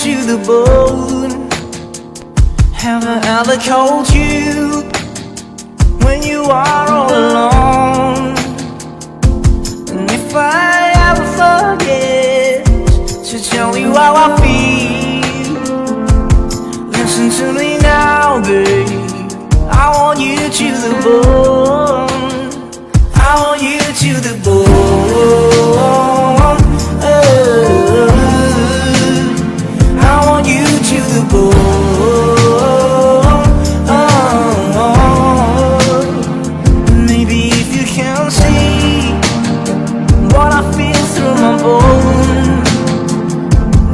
to the bone. Have I ever called you when you are all alone? And if I ever forget to tell you how I feel, listen to me now, babe. I want you to the bone. I want you to the bone. I want you to the bone. Maybe if you can see what I feel through my bone,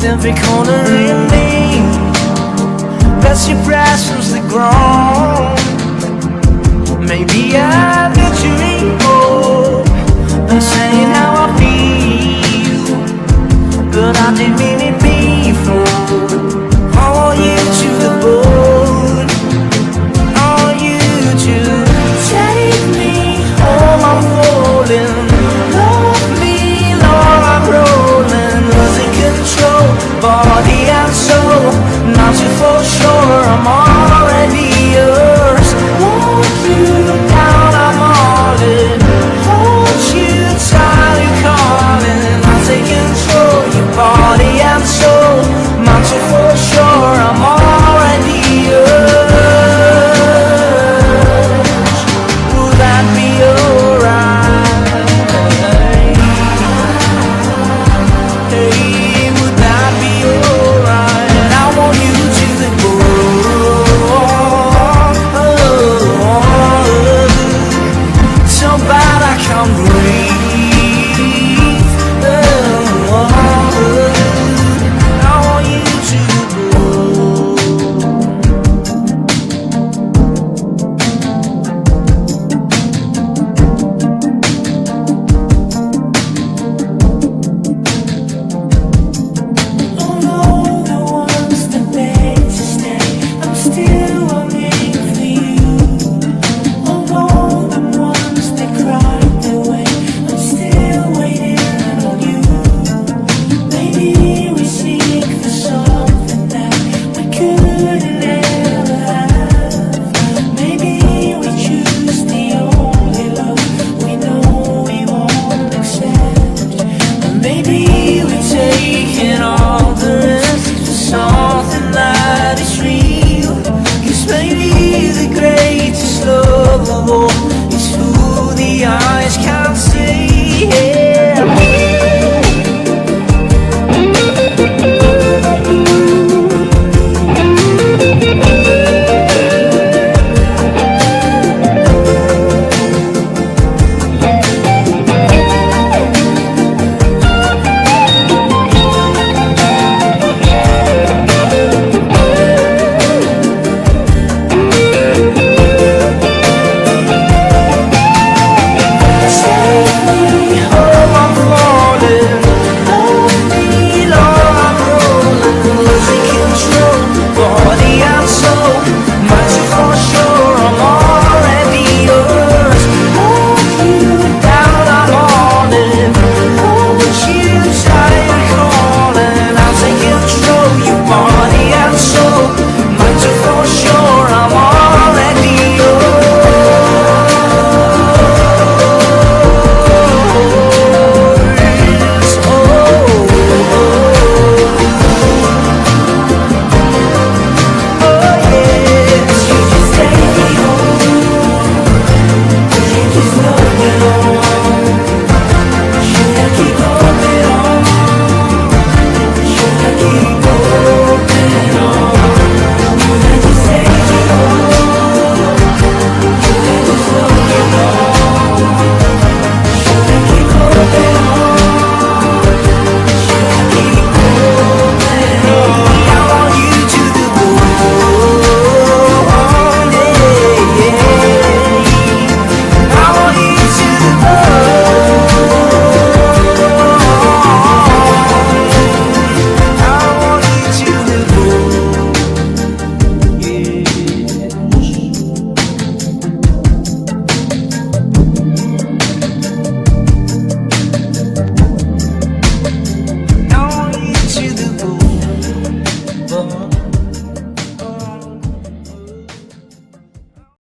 every corner in me, that's your presence the ground. Maybe I bet you more than saying how I feel, but I didn't mean it before. I want you to the bone. I want you to take me home. I'm falling. Love me, Lord, I'm rolling, losing control, body and soul. Not you for sure, I'm already yours.